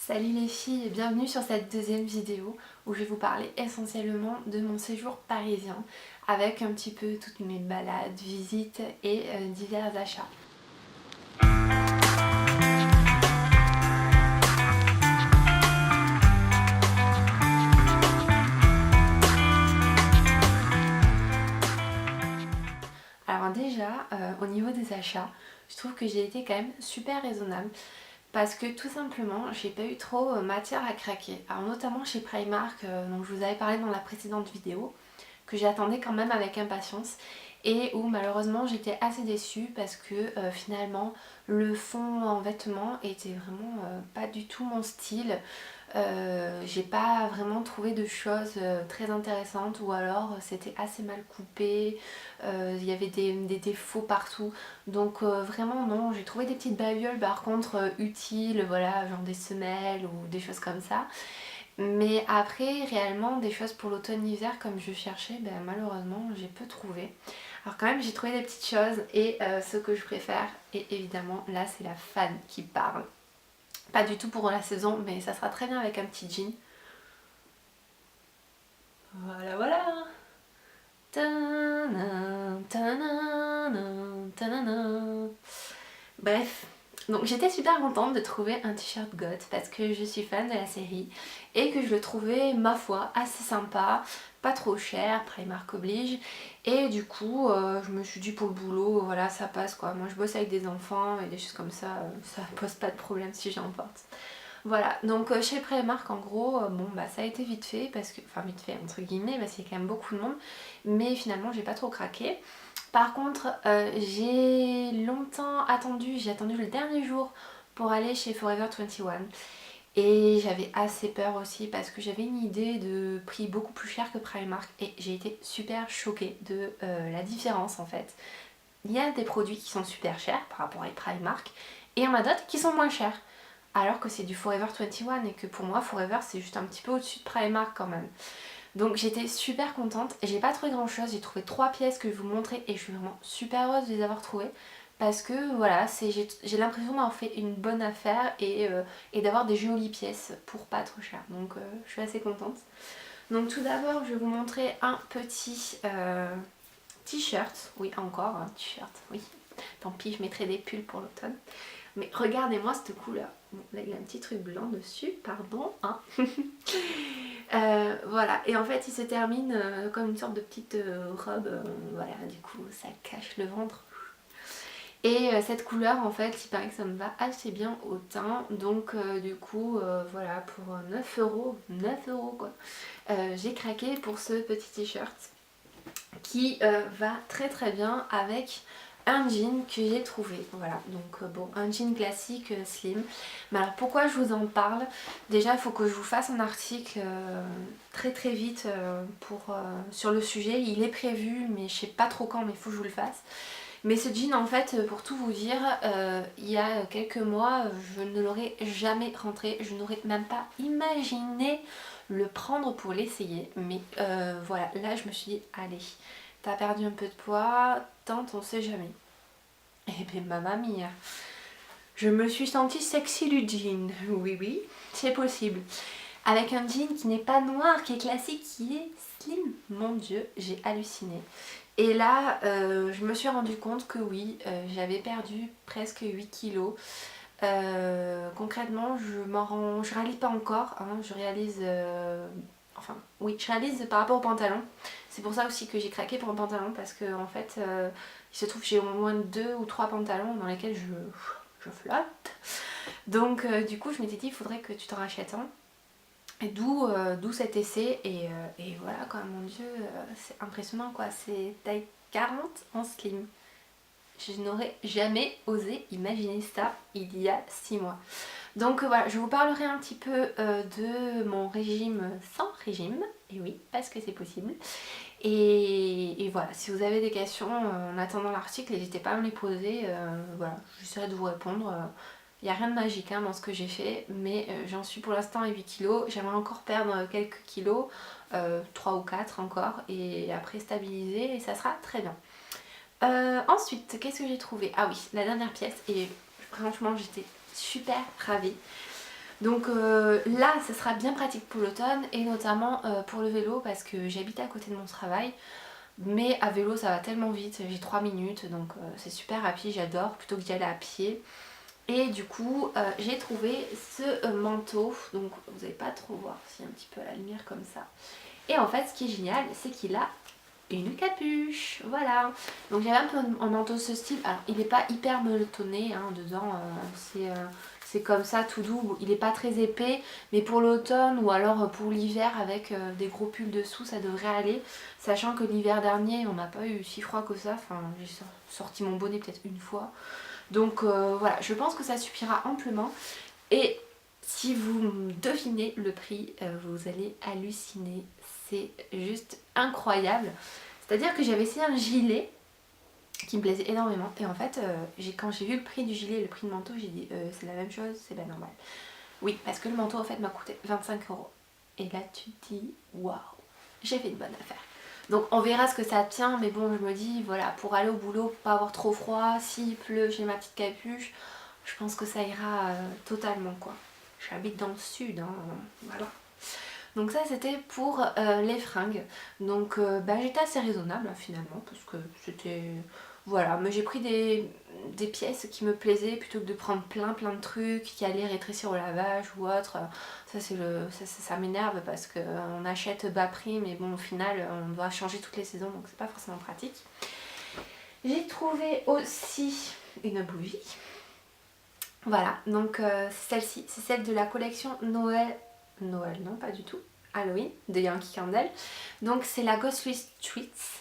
Salut les filles et bienvenue sur cette deuxième vidéo où je vais vous parler essentiellement de mon séjour parisien avec un petit peu toutes mes balades, visites et divers achats. Alors déjà, au niveau des achats, je trouve que j'ai été quand même super raisonnable parce que tout simplement, j'ai pas eu trop matière à craquer. Alors notamment chez Primark, dont je vous avais parlé dans la précédente vidéo, que j'attendais quand même avec impatience et où malheureusement j'étais assez déçue parce que finalement le fond en vêtements était vraiment pas du tout mon style. J'ai pas vraiment trouvé de choses très intéressantes ou alors c'était assez mal coupé, il y avait des défauts partout, donc vraiment non. J'ai trouvé des petites babioles par contre utiles, voilà, genre des semelles ou des choses comme ça, mais après réellement des choses pour l'automne-hiver comme je cherchais, ben, malheureusement j'ai peu trouvé. Alors quand même j'ai trouvé des petites choses et ce que je préfère, et évidemment là c'est la fan qui parle. Pas du tout pour la saison, mais ça sera très bien avec un petit jean. Voilà, voilà. Tadam, tadam, tadam. Bref, donc j'étais super contente de trouver un t-shirt GOT parce que je suis fan de la série et que je le trouvais, ma foi, assez sympa, pas trop cher, Primark oblige. Et du coup, je me suis dit pour le boulot, voilà, ça passe quoi. Moi je bosse avec des enfants et des choses comme ça pose pas de problème si j'en porte. Voilà, donc chez Primark en gros, bon bah ça a été vite fait, parce que, enfin vite fait entre guillemets, parce qu'il y a quand même beaucoup de monde, mais finalement j'ai pas trop craqué. Par contre, j'ai longtemps attendu, j'ai attendu le dernier jour pour aller chez Forever 21 et j'avais assez peur aussi parce que j'avais une idée de prix beaucoup plus cher que Primark et j'ai été super choquée de la différence en fait. Il y a des produits qui sont super chers par rapport à Primark et il y en a d'autres qui sont moins chers, alors que c'est du Forever 21 et que pour moi Forever c'est juste un petit peu au-dessus de Primark quand même. Donc j'étais super contente, j'ai pas trouvé grand chose, j'ai trouvé 3 pièces que je vais vous montrer et je suis vraiment super heureuse de les avoir trouvées parce que voilà, j'ai l'impression d'avoir fait une bonne affaire et d'avoir des jolies pièces pour pas trop cher, donc je suis assez contente. Donc tout d'abord je vais vous montrer un petit t-shirt, oui encore un t-shirt, oui, tant pis je mettrai des pulls pour l'automne. Mais regardez-moi cette couleur. Bon, là il y a un petit truc blanc dessus, pardon. Hein. Voilà, et en fait il se termine comme une sorte de petite robe. Voilà, du coup ça cache le ventre. Et cette couleur en fait il paraît que ça me va assez bien au teint. Donc du coup voilà, pour 9 euros, 9 euros quoi, j'ai craqué pour ce petit t-shirt qui va très très bien avec un jean que j'ai trouvé. Voilà, donc bon, un jean classique slim. Mais alors pourquoi je vous en parle? Déjà il faut que je vous fasse un article très très vite sur le sujet. Il est prévu mais je sais pas trop quand, mais il faut que je vous le fasse. Mais ce jean en fait, pour tout vous dire, il y a quelques mois je ne l'aurais jamais rentré, je n'aurais même pas imaginé le prendre pour l'essayer. Mais voilà, là je me suis dit allez, t'as perdu un peu de poids, tente, on sait jamais. Et bien mamma mia, je me suis sentie sexy du jean, oui oui, c'est possible. Avec un jean qui n'est pas noir, qui est classique, qui est slim, mon dieu, j'ai halluciné. Et là, je me suis rendu compte que oui, j'avais perdu presque 8 kilos. Concrètement, je réalise pas encore, hein, je réalise... enfin, oui, je réalise par rapport au pantalon. C'est pour ça aussi que j'ai craqué pour un pantalon, parce que en fait, il se trouve que j'ai au moins 2 ou 3 pantalons dans lesquels je flotte. Donc du coup, je m'étais dit, il faudrait que tu t'en rachètes un. Et d'où cet essai et voilà quoi, mon dieu, c'est impressionnant quoi, c'est taille 40 en slim. Je n'aurais jamais osé imaginer ça il y a 6 mois. Donc voilà, je vous parlerai un petit peu de mon régime sans régime, et oui, parce que c'est possible. Et voilà, si vous avez des questions en attendant l'article, n'hésitez pas à me les poser, voilà, j'essaierai de vous répondre. Il n'y a rien de magique hein, dans ce que j'ai fait, mais j'en suis pour l'instant à 8 kilos. J'aimerais encore perdre quelques kilos, 3 ou 4 encore, et après stabiliser, et ça sera très bien. Ensuite, qu'est-ce que j'ai trouvé? Ah oui, la dernière pièce, et franchement j'étais super ravie. Donc là ce sera bien pratique pour l'automne et notamment pour le vélo parce que j'habite à côté de mon travail. Mais à vélo ça va tellement vite, j'ai 3 minutes donc c'est super rapide, j'adore plutôt que d'y aller à pied. Et du coup j'ai trouvé ce manteau, donc vous n'allez pas trop voir si un petit peu à la lumière comme ça. Et en fait ce qui est génial c'est qu'il a une capuche, voilà. Donc j'avais un peu un manteau de ce style, alors il n'est pas hyper meuletonné hein, dedans, c'est comme ça tout doux, il n'est pas très épais, mais pour l'automne ou alors pour l'hiver avec des gros pulls dessous ça devrait aller, sachant que l'hiver dernier on n'a pas eu si froid que ça, enfin j'ai sorti mon bonnet peut-être une fois, donc voilà, je pense que ça suffira amplement. Et si vous devinez le prix, vous allez halluciner, c'est juste incroyable. C'est-à-dire que j'avais essayé un gilet qui me plaisait énormément et en fait quand j'ai vu le prix du gilet et le prix du manteau j'ai dit c'est la même chose, c'est pas normal. Oui, parce que le manteau en fait m'a coûté 25 €. Et là tu te dis waouh, j'ai fait une bonne affaire. Donc on verra ce que ça tient, mais bon je me dis voilà, pour aller au boulot, pas avoir trop froid, s'il pleut j'ai ma petite capuche, je pense que ça ira totalement quoi. J'habite dans le sud, hein, voilà. Donc ça c'était pour les fringues. Donc j'étais assez raisonnable hein, finalement parce que c'était... Voilà, mais j'ai pris des pièces qui me plaisaient plutôt que de prendre plein de trucs qui allaient rétrécir au lavage ou autre. Ça c'est ça m'énerve parce qu'on achète bas prix mais bon au final on doit changer toutes les saisons donc c'est pas forcément pratique. J'ai trouvé aussi une bougie. Voilà, donc c'est celle-ci, c'est celle de la collection Noël. Noël, non, pas du tout. Halloween de Yankee Candle. Donc c'est la Ghostly Treats.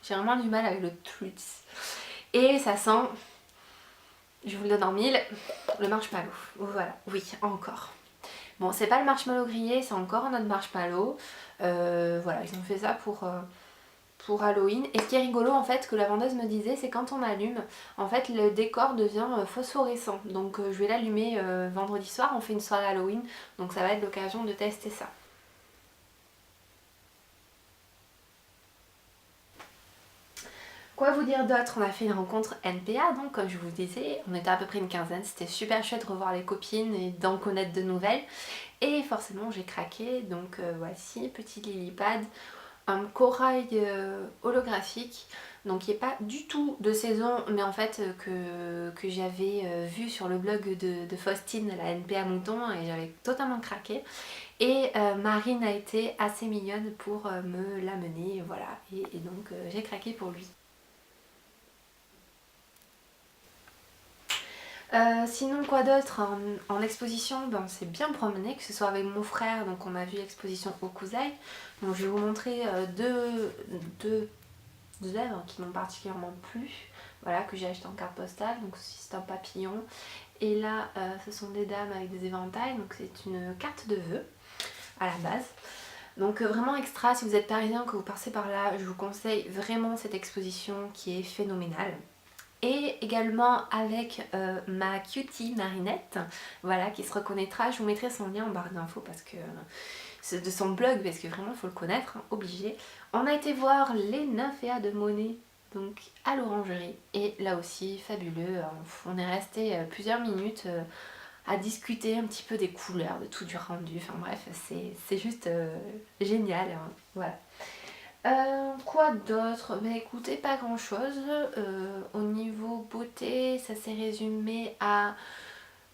J'ai vraiment du mal avec le treats. Et ça sent, je vous le donne en mille, le marshmallow. Voilà, oui, encore. Bon, c'est pas le marshmallow grillé, c'est encore un autre marshmallow. Voilà, ils ont fait ça pour Halloween. Et ce qui est rigolo en fait que la vendeuse me disait c'est quand on allume en fait le décor devient phosphorescent, donc je vais l'allumer vendredi soir, on fait une soirée Halloween donc ça va être l'occasion de tester ça. Quoi vous dire d'autre? On a fait une rencontre NPA donc comme je vous disais, on était à peu près une quinzaine, c'était super chouette de revoir les copines et d'en connaître de nouvelles et forcément j'ai craqué donc voici petit lily-pad, un corail holographique donc qui n'est pas du tout de saison mais en fait que j'avais vu sur le blog de Faustine, la NPA Mouton et j'avais totalement craqué et Marine a été assez mignonne pour me l'amener voilà et donc j'ai craqué pour lui. Sinon quoi d'autre en exposition, on s'est bien promené, que ce soit avec mon frère, donc on a vu l'exposition Hokusai. Donc je vais vous montrer deux œuvres qui m'ont particulièrement plu, voilà, que j'ai acheté en carte postale. Donc ceci c'est un papillon et là ce sont des dames avec des éventails, donc c'est une carte de vœux à la base. Donc vraiment extra, si vous êtes parisien, que vous passez par là, je vous conseille vraiment cette exposition qui est phénoménale. Et également avec ma cutie Marinette, voilà, qui se reconnaîtra. Je vous mettrai son lien en barre d'infos parce que c'est de son blog, parce que vraiment il faut le connaître, hein, obligé. On a été voir les nymphéas de Monet, donc à l'orangerie, et là aussi fabuleux. On est resté plusieurs minutes à discuter un petit peu des couleurs, de tout du rendu. Enfin bref, c'est juste génial, hein, voilà. Quoi d'autre? Bah écoutez, pas grand chose. Au niveau beauté, ça s'est résumé à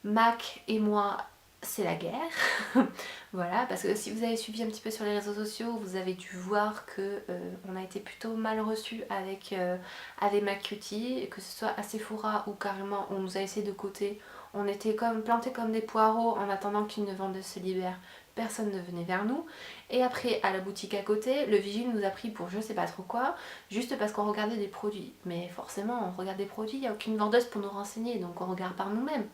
Mac et moi, c'est la guerre. Voilà, parce que si vous avez suivi un petit peu sur les réseaux sociaux, vous avez dû voir que on a été plutôt mal reçus avec Mac Cutie, que ce soit à Sephora ou carrément on nous a laissé de côté. On était comme plantés comme des poireaux en attendant qu'une vendeuse se libère. Personne ne venait vers nous. Et après, à la boutique à côté, le vigile nous a pris pour je sais pas trop quoi, juste parce qu'on regardait des produits. Mais forcément, on regarde des produits, il n'y a aucune vendeuse pour nous renseigner, donc on regarde par nous-mêmes.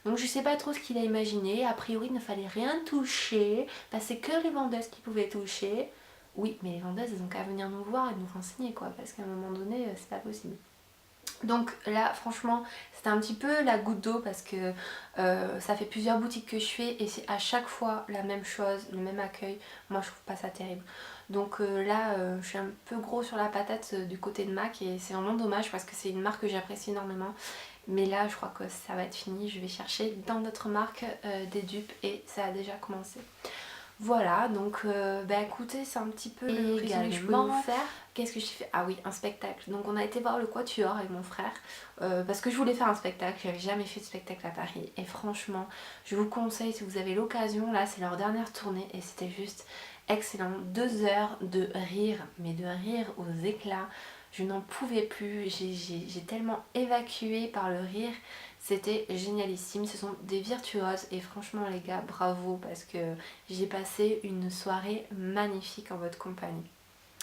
Donc je sais pas trop ce qu'il a imaginé, a priori il ne fallait rien toucher, parce que c'est que les vendeuses qui pouvaient toucher. Oui, mais les vendeuses elles ont qu'à venir nous voir et nous renseigner quoi, parce qu'à un moment donné c'est pas possible. Donc là franchement c'était un petit peu la goutte d'eau parce que ça fait plusieurs boutiques que je fais et c'est à chaque fois la même chose, le même accueil. Moi je trouve pas ça terrible. Donc là je suis un peu gros sur la patate du côté de Mac et c'est vraiment dommage parce que c'est une marque que j'apprécie énormément. mais là je crois que ça va être fini, je vais chercher dans d'autres marques des dupes et ça a déjà commencé. Voilà, donc bah écoutez, c'est un petit peu le résumé que je peux vous faire. Qu'est-ce que j'ai fait? Ah oui, un spectacle. Donc on a été voir le Quatuor avec mon frère parce que je voulais faire un spectacle, j'avais jamais fait de spectacle à Paris et franchement, je vous conseille si vous avez l'occasion, là c'est leur dernière tournée et c'était juste excellent. 2 heures de rire, mais de rire aux éclats. Je n'en pouvais plus, j'ai tellement évacué par le rire, c'était génialissime. Ce sont des virtuoses et franchement les gars, bravo parce que j'ai passé une soirée magnifique en votre compagnie.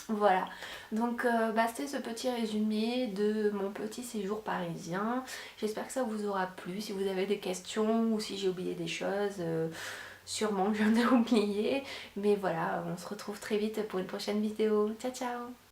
Voilà, donc bah, c'était ce petit résumé de mon petit séjour parisien. J'espère que ça vous aura plu. Si vous avez des questions ou si j'ai oublié des choses, sûrement que j'en ai oublié. Mais voilà, on se retrouve très vite pour une prochaine vidéo. Ciao ciao!